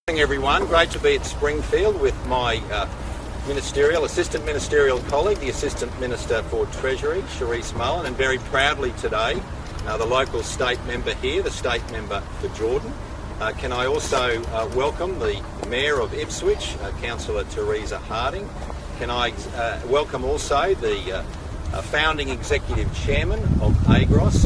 Good morning everyone, great to be at Springfield with my assistant ministerial colleague, the Assistant Minister for Treasury, Charisse Mullen, and very proudly today the local state member here, the state member for Jordan. Can I also welcome the Mayor of Ipswich, Councillor Teresa Harding. Can I welcome also the founding Executive Chairman of Aegros,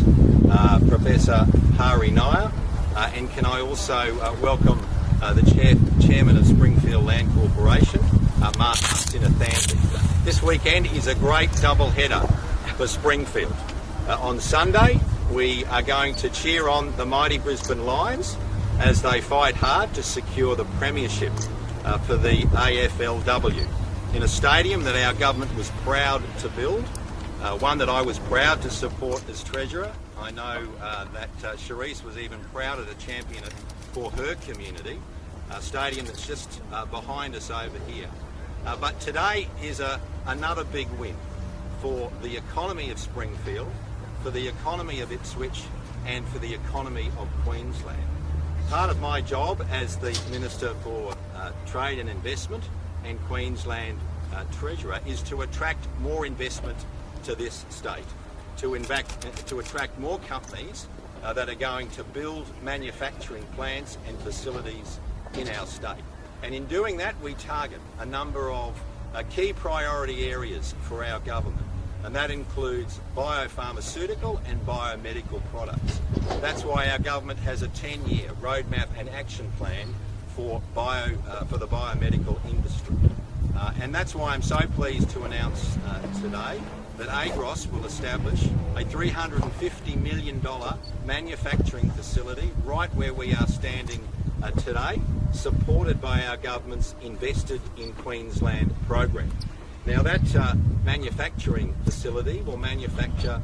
Professor Hari Nair, and can I also welcome the Chairman of Springfield Land Corporation, Martin Sinathanthi. This weekend is a great double header for Springfield. On Sunday we are going to cheer on the mighty Brisbane Lions as they fight hard to secure the premiership for the AFLW in a stadium that our government was proud to build, one that I was proud to support as Treasurer. I know that Charisse was even prouder to champion it for her community, a stadium that's just behind us over here. But today is another big win for the economy of Springfield, for the economy of Ipswich and for the economy of Queensland. Part of my job as the Minister for Trade and Investment and Queensland Treasurer is to attract more investment to this state, to attract more companies that are going to build manufacturing plants and facilities in our state. And in doing that, we target a number of key priority areas for our government, and that includes biopharmaceutical and biomedical products. That's why our government has a 10-year roadmap and action plan for the biomedical industry. And that's why I'm so pleased to announce today that Aegros will establish a $350 million manufacturing facility right where we are standing today, supported by our government's Invested in Queensland program. Now that manufacturing facility will manufacture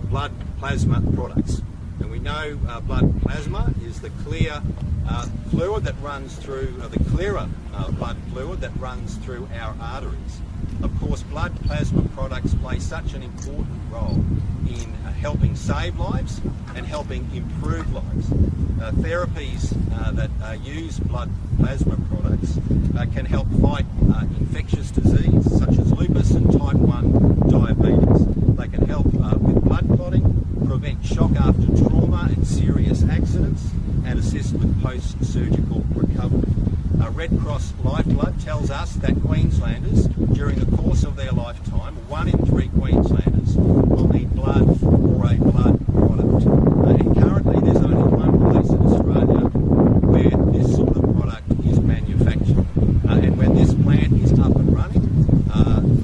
blood plasma products. And we know blood plasma is the clear fluid that runs through, the clearer blood fluid that runs through our arteries. Of course, blood plasma products play such an important role in helping save lives and helping improve lives. Therapies that use blood plasma products can help fight infectious disease such as lupus and type 1 diabetes. They can help with blood clotting, prevent shock after trauma and serious accidents, and assist with post-surgical recovery. Red Cross Lifeblood tells us that Queenslanders, during the course of their lifetime, 1 in 3 Queenslanders will need blood or a blood product. And currently there's only one place in Australia where this sort of product is manufactured. And when this plant is up and running,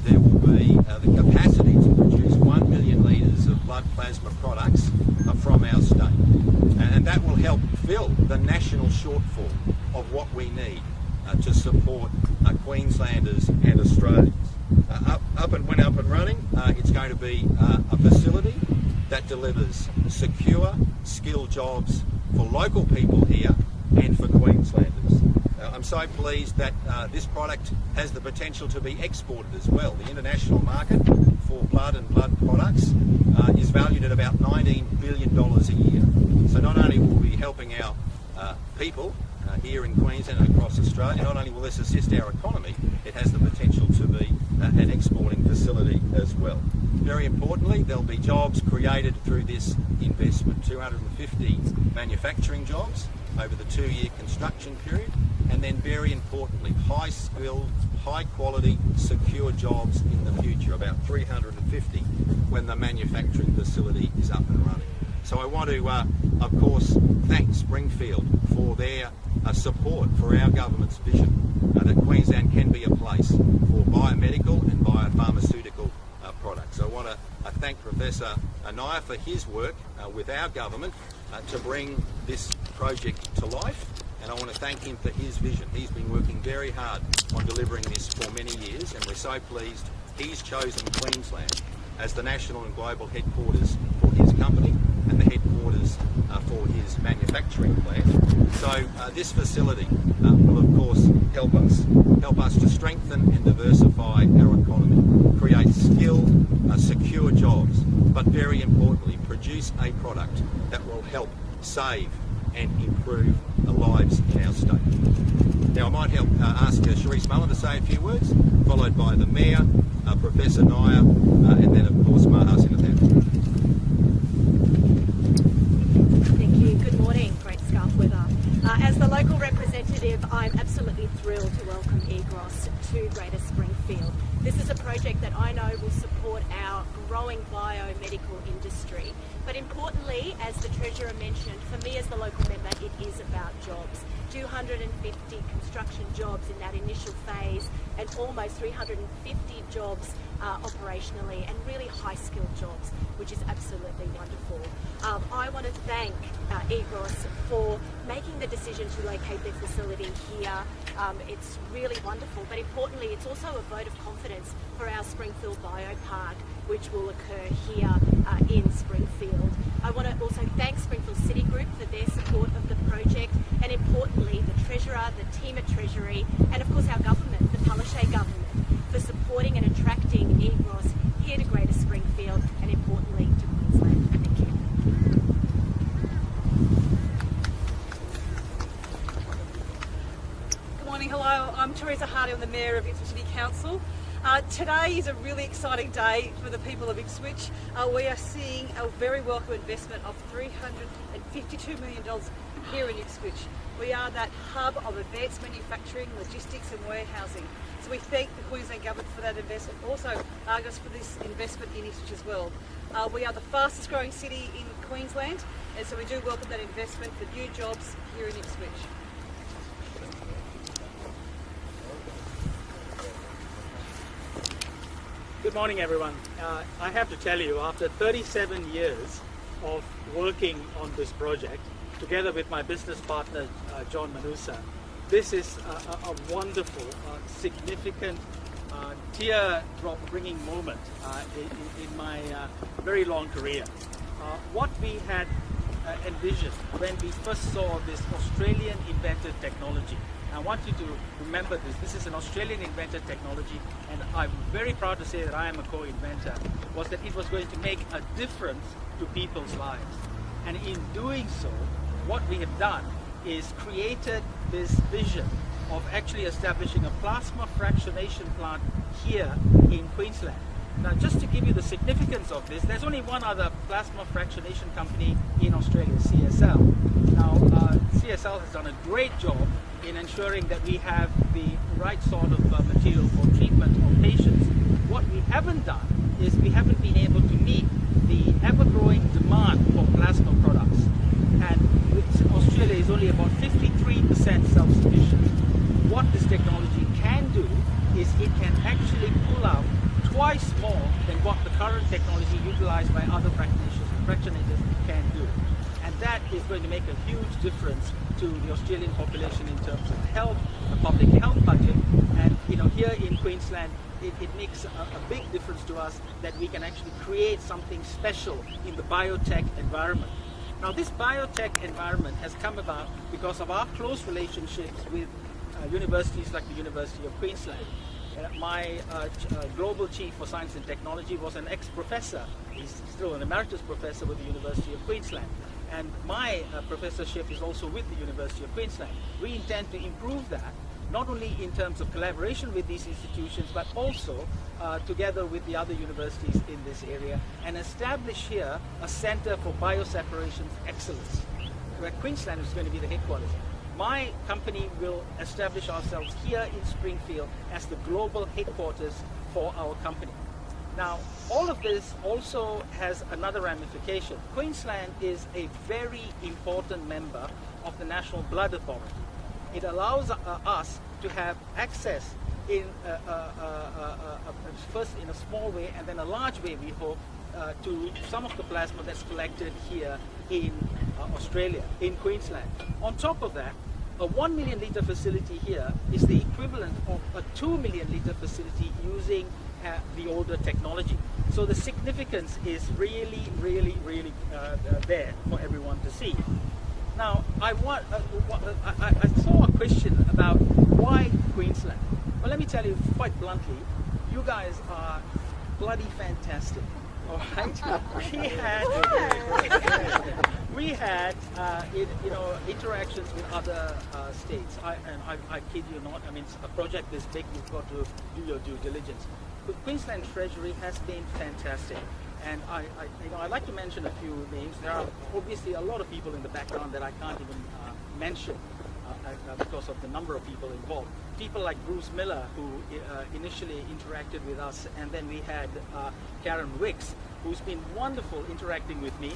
there will be the capacity to produce 1 million litres of blood plasma products from our state. And that will help fill the national shortfall of what we need to support Queenslanders and Australians. When up and running, it's going to be a facility that delivers secure, skilled jobs for local people here and for Queenslanders. I'm so pleased that this product has the potential to be exported as well. The international market for blood and blood products is valued at about $19 billion a year. So not only will we be helping our people here in Queensland and across Australia, not only will this assist our economy, it has the potential to be an exporting facility as well. Very importantly, there'll be jobs created through this investment, 250 manufacturing jobs over the 2-year construction period, and then very importantly, high-skilled, high-quality, secure jobs in the future, about 350 when the manufacturing facility is up and running. So I want to, of course, thank Springfield for their support for our government's vision that Queensland can be a place for biomedical and biopharmaceutical products. I want to thank Professor Nair for his work with our government to bring this project to life, and I want to thank him for his vision. He's been working very hard on delivering this for many years, and we're so pleased he's chosen Queensland as the national and global headquarters for his company and the headquarters for his manufacturing plant. So this facility will of course help us to strengthen and diversify our economy, create skilled, secure jobs, but very importantly produce a product that will help save and improve the lives in our state. Now I might ask Charisse Mullen to say a few words, followed by the Mayor, Professor Nair, and then of course Maha Sinathan. Thank you. Good morning. Great scarf weather. As the local representative, I'm absolutely thrilled to welcome Aegros to Greater Springfield. This is a project that I know will support our growing biomedical industry. But importantly, as the Treasurer mentioned, for me as the local member, it is about jobs. 250 construction jobs in that initial phase and almost 350 jobs operationally, and really high-skilled jobs, which is absolutely wonderful. I want to thank Aegros for making the decision to locate their facility here. It's really wonderful, but importantly, it's also a vote of confidence for our Springfield Biopark, which will occur here in Springfield. I want to also thank Springfield City Group for their support of the project, and importantly, the Treasurer, the team at Treasury, and of course our government, the Palaszczuk government, for supporting and attracting Aegros here to Greater Springfield, and importantly to Queensland. Thank you. Good morning, hello. I'm Teresa Hardy, I'm the Mayor of Ipswich City Council. Today is a really exciting day for the people of Ipswich. We are seeing a very welcome investment of $352 million here in Ipswich. We are that hub of advanced manufacturing, logistics and warehousing. So we thank the Queensland Government for that investment, also Aegros for this investment in Ipswich as well. We are the fastest growing city in Queensland, and so we do welcome that investment for new jobs here in Ipswich. Good morning, everyone. I have to tell you, after 37 years of working on this project, together with my business partner, John Manusa, this is a wonderful, significant, tear-drop-bringing moment in my very long career. What we had envisioned when we first saw this Australian invented technology, I want you to remember this is an Australian invented technology, and I'm very proud to say that I am a co-inventor, was that it was going to make a difference to people's lives. And in doing so, what we have done is created this vision of actually establishing a plasma fractionation plant here in Queensland. Now, just to give you the significance of this, there's only one other plasma fractionation company in Australia, CSL. Now, CSL has done a great job in ensuring that we have the right sort of material for treatment of patients. What we haven't done is we haven't been able to meet the ever-growing demand for plasma products. And Australia is only about 53% self-sufficient. What this technology can do is it can actually pull out twice more than what the current technology utilized by other fractionators can do. And that is going to make a huge difference to the Australian population in terms of health, the public health budget, and here in Queensland, it makes a big difference to us that we can actually create something special in the biotech environment. Now, this biotech environment has come about because of our close relationships with universities like the University of Queensland. My global chief for science and technology was an ex-professor. He's still an emeritus professor with the University of Queensland. And my professorship is also with the University of Queensland. We intend to improve that, not only in terms of collaboration with these institutions, but also together with the other universities in this area, and establish here a center for bioseparations excellence, where Queensland is going to be the headquarters. My company will establish ourselves here in Springfield as the global headquarters for our company. Now, all of this also has another ramification. Queensland is a very important member of the National Blood Authority. It allows us to have access in first in a small way and then a large way, we hope, to some of the plasma that's collected here in Australia, in Queensland. On top of that, a 1 million litre facility here is the equivalent of a 2 million litre facility using the older technology. So the significance is really there for everyone to see. Now, I saw a question about why Queensland. Well, let me tell you quite bluntly, you guys are bloody fantastic. All right, we we had interactions with other states. I kid you not. I mean, a project this big, you've got to do your due diligence. The Queensland Treasury has been fantastic, and I'd like to mention a few names. There are obviously a lot of people in the background that I can't even mention because of the number of people involved. People like Bruce Miller, who initially interacted with us, and then we had Karen Wicks, who's been wonderful interacting with me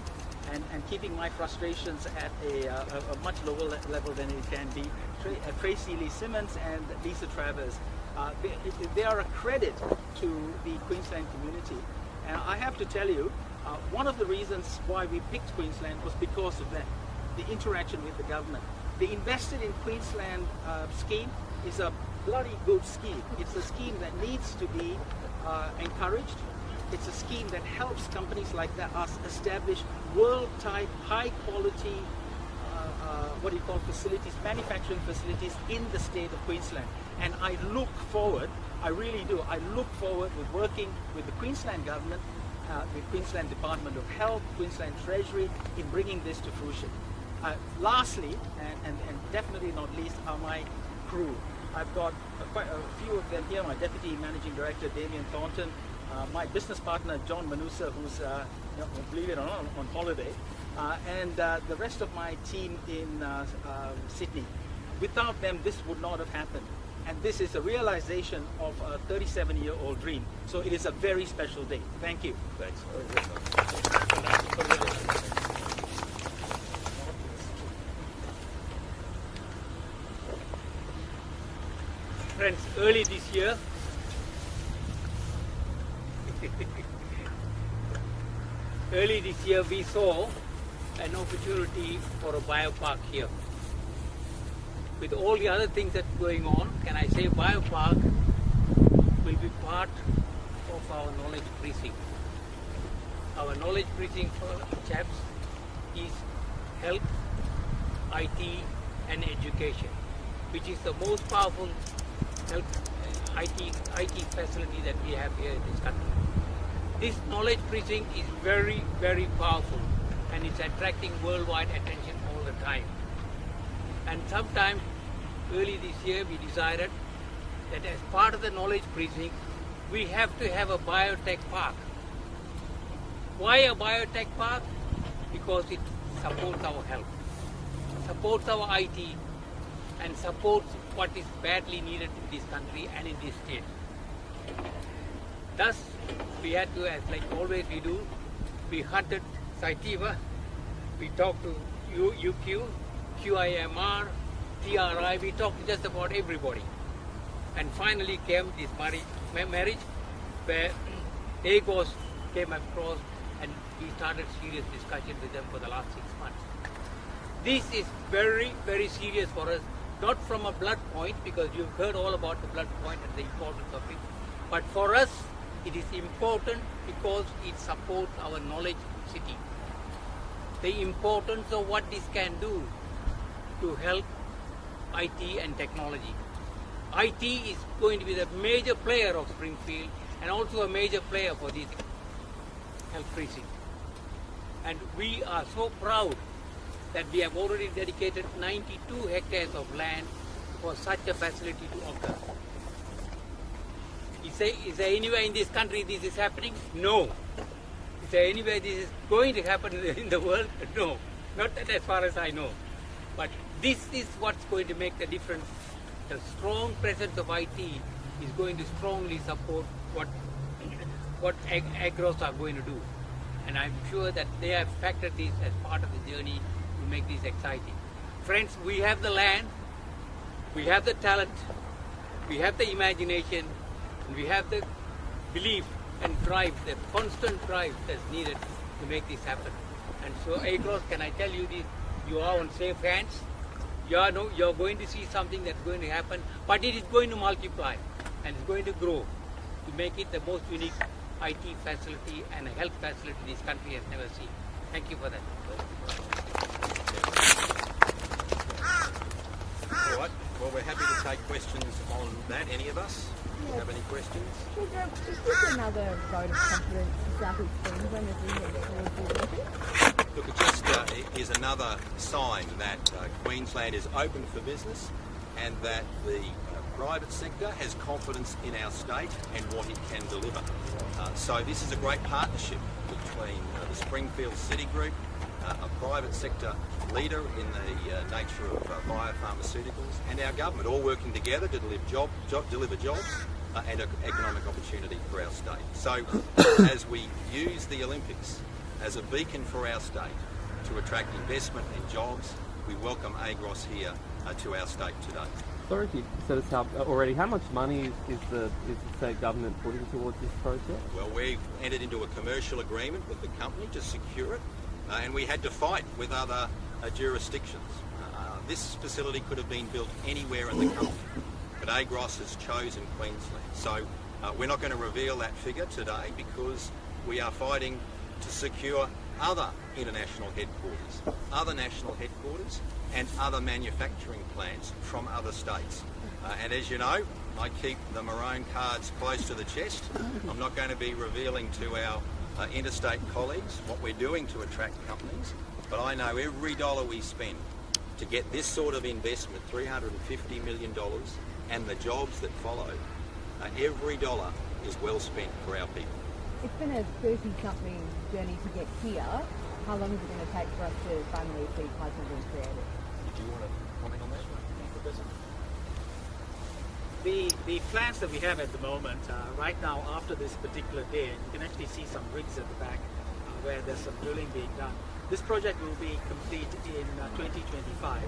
and keeping my frustrations at a much lower level than it can be. Tracy Lee Simmons and Lisa Travers. They are a credit to the Queensland community. And I have to tell you, one of the reasons why we picked Queensland was because of that, the interaction with the government. The Invested in Queensland scheme is a bloody good scheme. It's a scheme that needs to be encouraged. It's a scheme that helps companies like us establish world-type, high-quality, facilities, manufacturing facilities in the state of Queensland. And I look forward, I really do, I look forward with working with the Queensland government, the Queensland Department of Health, Queensland Treasury, in bringing this to fruition. Lastly, and definitely not least, are my crew. I've got quite a few of them here. My Deputy Managing Director, Damien Thornton, my business partner, John Manusa, who's, believe it or not, on holiday, and the rest of my team in Sydney. Without them, this would not have happened. And this is a realization of a 37-year-old dream. So it is a very special day. Thank you. Thanks. Friends, early this year, we saw an opportunity for a biopark here. With all the other things that's going on, can I say biopark will be part of our knowledge precinct. Our knowledge precinct for chaps is health, IT and education, which is the most powerful health IT facility that we have here in this country. This knowledge precinct is very, very powerful, and it's attracting worldwide attention all the time. And sometime early this year we decided that as part of the knowledge precinct we have to have a biotech park. Why a biotech park? Because it supports our health, supports our IT, and supports what is badly needed in this country and in this state. Thus, we had to, as like always we do, we hunted Sativa, we talked to UQ, QIMR, TRI, we talked to just about everybody. And finally came this marriage where Aegros came across, and we started serious discussion with them for the last 6 months. This is very, very serious for us, not from a blood point, because you've heard all about the blood point and the importance of it, but for us it is important because it supports our knowledge city. The importance of what this can do to help IT and technology. IT is going to be the major player of Springfield and also a major player for this health precinct. And we are so proud that we have already dedicated 92 hectares of land for such a facility to occur. Is there anywhere in this country this is happening? No. Is there anywhere this is going to happen in the world? No. Not that as far as I know. But this is what's going to make the difference. The strong presence of IT is going to strongly support what Aegros are going to do. And I'm sure that they have factored this as part of the journey to make this exciting. Friends, we have the land, we have the talent, we have the imagination, and we have the belief and drive, the constant drive that's needed to make this happen. And so Aegros, can I tell you this, you are on safe hands. You're going to see something that's going to happen, but it is going to multiply and it's going to grow to make it the most unique IT facility and a health facility this country has never seen. Thank you for that. All right. Well, we're happy to take questions on that. Any of us? Do you have any questions? Is this another vote of confidence to South East Queensland as we head towards the election? Look, is another sign that Queensland is open for business and that the private sector has confidence in our state and what it can deliver. So this is a great partnership between the Springfield City Group, a private sector leader in the nature of biopharmaceuticals, and our government, all working together to deliver jobs and economic opportunity for our state. So as we use the Olympics as a beacon for our state to attract investment and jobs, we welcome Aegros here to our state today. Sorry if you set us up already. How much money is the state government putting towards this project? Well, we've entered into a commercial agreement with the company to secure it, and we had to fight with other jurisdictions. This facility could have been built anywhere in the country, but Aegros has chosen Queensland. So we're not going to reveal that figure today because we are fighting to secure other international headquarters, other national headquarters, and other manufacturing plants from other states. And as you know, I keep the maroon cards close to the chest. I'm not going to be revealing to our interstate colleagues what we're doing to attract companies, but I know every dollar we spend to get this sort of investment, $350 million, and the jobs that follow, every dollar is well spent for our people. It's been a 30-something journey to get here. How long is it going to take for us to finally see places being created? Do you want to comment on that, Professor? The plans that we have at the moment, right now after this particular day, you can actually see some rigs at the back where there's some drilling being done. This project will be complete in 2025,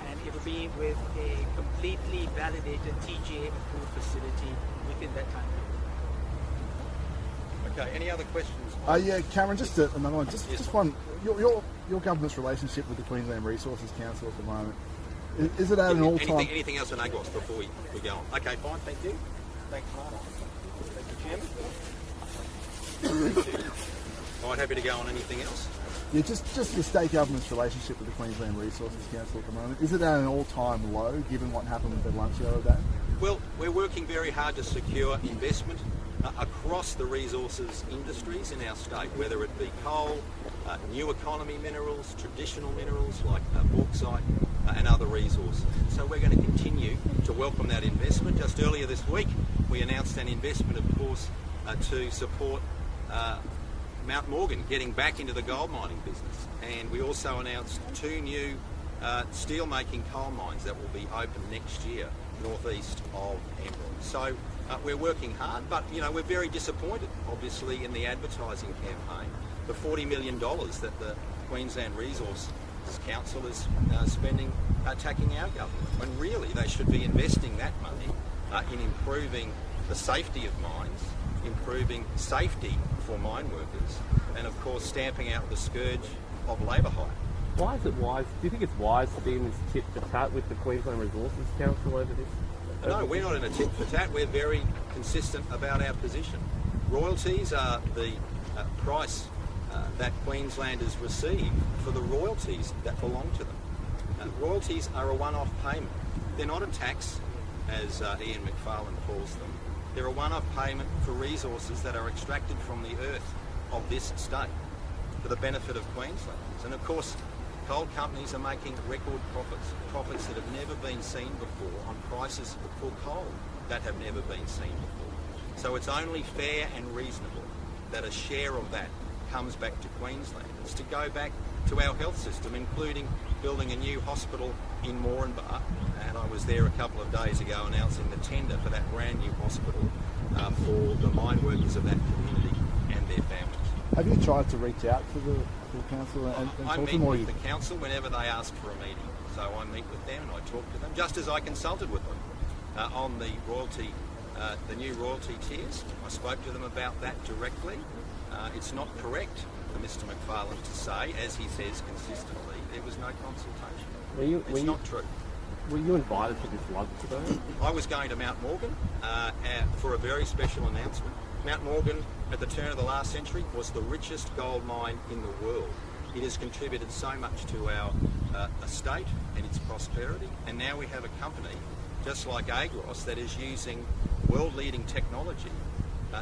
and it will be with a completely validated TGA approved facility within that time period. Okay, any other questions? Yeah, Cameron, just another one. Just one. Your government's relationship with the Queensland Resources Council at the moment, is it at an all-time... Anything else on Aegros before we go on? Okay, fine, thank you. Thanks, Mark. Thank you, Chairman. All right, happy to go on. Anything else? Yeah, just the state government's relationship with the Queensland Resources Council at the moment. Is it at an all-time low, given what happened with the lunch the other day? Well, we're working very hard to secure investment across the resources industries in our state, whether it be coal, new economy minerals, traditional minerals like bauxite and other resources. So we're going to continue to welcome that investment. Just earlier this week, we announced an investment, of course, to support Mount Morgan getting back into the gold mining business. And we also announced 2 new steel-making coal mines that will be open next year, northeast of Emerald. So we're working hard, but we're very disappointed, obviously, in the advertising campaign. The $40 million that the Queensland Resources Council is spending attacking our government, when really they should be investing that money in improving the safety of mines, improving safety for mine workers, and of course stamping out the scourge of labour hire. Why is it wise? Do you think it's wise to be in this tit for tat with the Queensland Resources Council over this? No, we're not in a tit for tat. We're very consistent about our position. Royalties are the price that Queenslanders receive for the royalties that belong to them. Royalties are a one-off payment. They're not a tax, as Ian McFarlane calls them. They're a one-off payment for resources that are extracted from the earth of this state for the benefit of Queenslanders. And of course, coal companies are making record profits that have never been seen before on prices for coal that have never been seen before. So it's only fair and reasonable that a share of that comes back to Queenslanders to go back to our health system, including building a new hospital in Moranbah. And I was there a couple of days ago announcing the tender for that brand new hospital for the mine workers of that community and their families. Have you tried to reach out to the council and I talk to meet them? with the council whenever they ask for a meeting. So I meet with them and I talk to them, just as I consulted with them on the royalty, the new royalty tiers. I spoke to them about that directly. It's not correct for Mr McFarlane to say, as he says consistently, there was no consultation. It's not true. Were you invited to this lunch today? I was going to Mount Morgan for a very special announcement. Mount Morgan, at the turn of the last century, was the richest gold mine in the world. It has contributed so much to our estate and its prosperity, and now we have a company, just like Aegros, that is using world-leading technology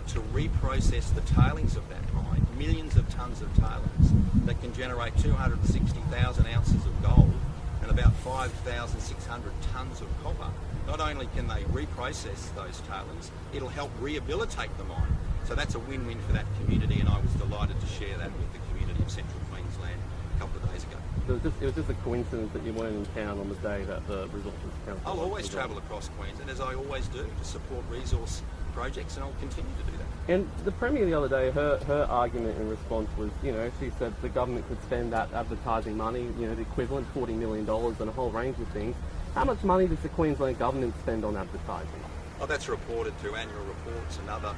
to reprocess the tailings of that mine, millions of tonnes of tailings that can generate 260,000 ounces of gold and about 5,600 tonnes of copper. Not only can they reprocess those tailings, it'll help rehabilitate the mine. So that's a win-win for that community, and I was delighted to share that with the community of Central Queensland a couple of days ago. So it was just a coincidence that you weren't in town on the day that the Resources Council... I'll always travel across Queensland, as I always do, to support resource projects, and I'll continue to do that. And the Premier the other day, her argument in response was, you know, she said the government could spend that advertising money, you know, the equivalent $40 million and a whole range of things. How much money does the Queensland government spend on advertising? Well, that's reported through annual reports and other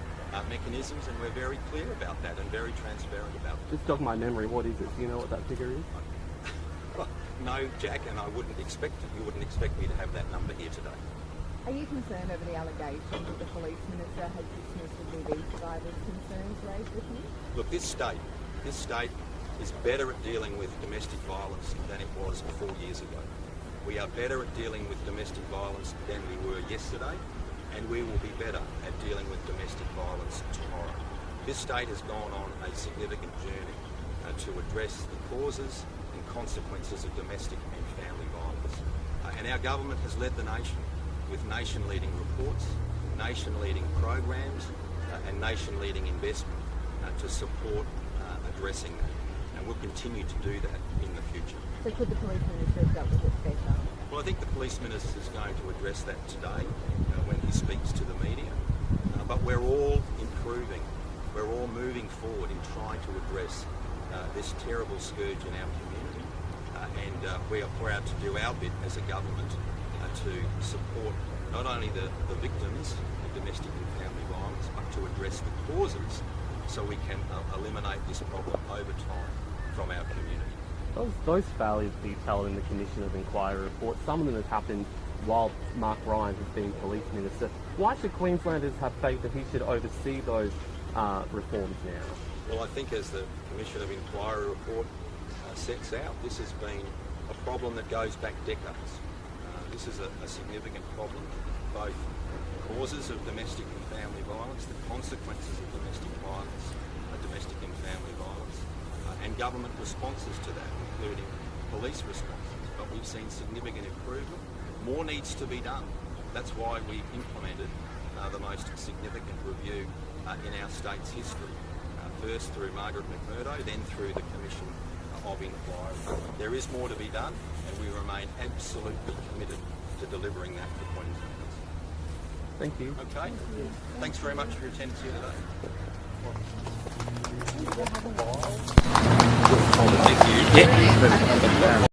mechanisms, and we're very clear about that and very transparent about it. Just jog my memory, what is it? Do you know what that figure is? Well, no, Jack, and I wouldn't expect it. You wouldn't expect me to have that number here today. Are you concerned over the allegations that the police minister has dismissed the TV provider's concerns raised with him? Look, this state is better at dealing with domestic violence than it was 4 years ago. We are better at dealing with domestic violence than we were yesterday, and we will be better at dealing with domestic violence tomorrow. This state has gone on a significant journey to address the causes and consequences of domestic and family violence. And our government has led the nation with nation-leading reports, nation-leading programs, and nation-leading investment to support addressing that. And we'll continue to do that in the future. So could the police minister have dealt with it better? Well, I think the police minister is going to address that today when he speaks to the media. But we're all improving. We're all moving forward in trying to address this terrible scourge in our community. And we are proud to do our bit as a government to support not only the victims of domestic and family violence, but to address the causes so we can eliminate this problem over time from our community. Those failures detailed in the Commission of Inquiry report, some of them have happened while Mark Ryan has been police minister. Why should Queenslanders have faith that he should oversee those reforms now? Well, I think as the Commission of Inquiry report sets out, this has been a problem that goes back decades. This is a significant problem, both causes of domestic and family violence, the consequences of domestic violence, domestic and family violence, and government responses to that, including police responses. But we've seen significant improvement. More needs to be done. That's why we implemented the most significant review in our state's history. First through Margaret McMurdo, then through the Commission of Inquiry. There is more to be done, and we remain absolutely committed to delivering that for Queenslanders. Thank you. Okay. Thanks very much for your attendance here today. Thank you. Yeah.